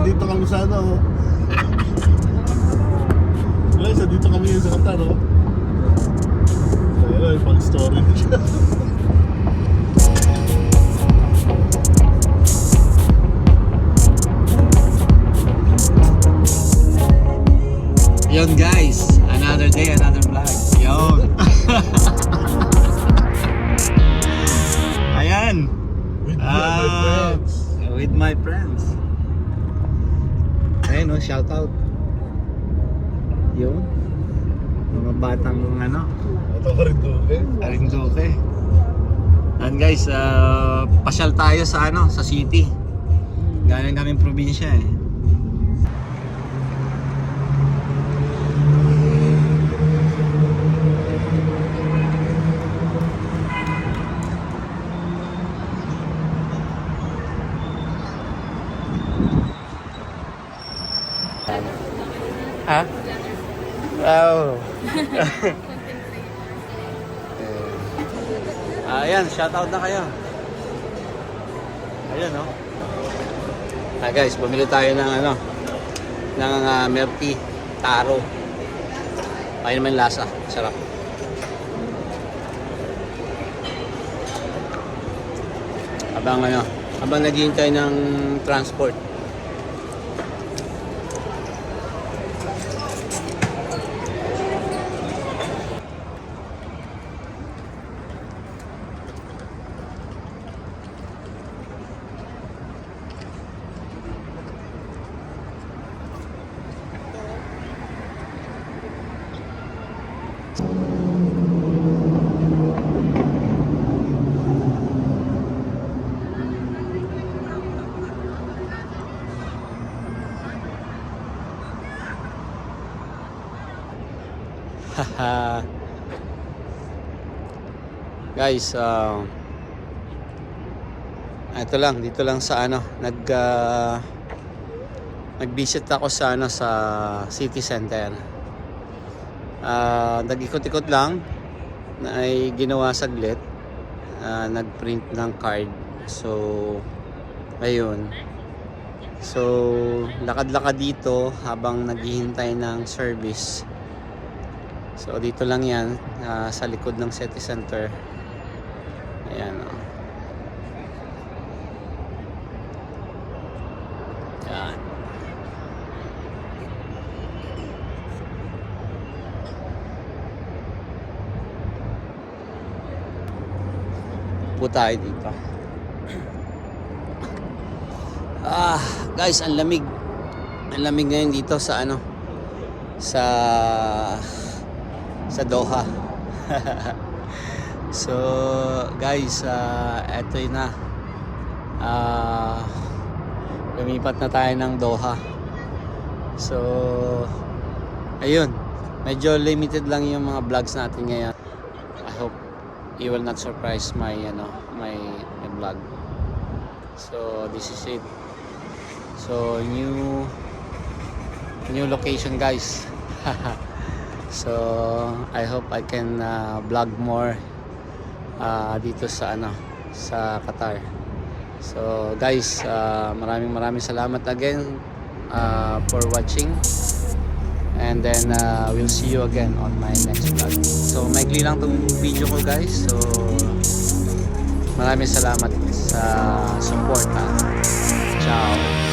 dito kami sa ano. Guys, dito kami yung sa Qatar, no? Ayun, pang story na siya. Yun guys, another day, another vlog. Yun. Ayan. With my friends. With my friends. Ayun oh, shout out. Yun. Mga batang ano, Ito ka rin doon, eh. Arinduque. And guys, pasyal tayo sa ano, sa city. Galing kaming probinsya eh. Ha? Wow. Ayan, shoutout na kayo. Ayan, no? Guys, bumili tayo ng ano, ng milk tea, taro. Ayun naman yung lasa, sarap. Habang naghihintay ng transport. Guys, ito lang, dito lang sa ano, nag-visit ako sa ano, sa city center. Nag-ikot-ikot lang, na ay ginawa saglit, nag-print ng card. So ayun. So lakad-lakad dito habang naghihintay ng service. So dito lang yan, sa likod ng city center. Ayan o. Ayan. Po tayo dito. Guys, ang lamig. Ang lamig ngayon dito sa ano, sa Doha. So guys, eto yun na, lumipat na tayo ng Doha. So ayun, medyo limited lang yung mga vlogs natin ngayon. I hope you will not surprise my my vlog. So this is it. So new location guys. So I hope I can vlog more dito sa ano, sa Qatar. So guys, maraming salamat again for watching, and then we'll see you again on my next vlog. So maikli lang tong video ko guys. So maraming salamat sa support. Ciao.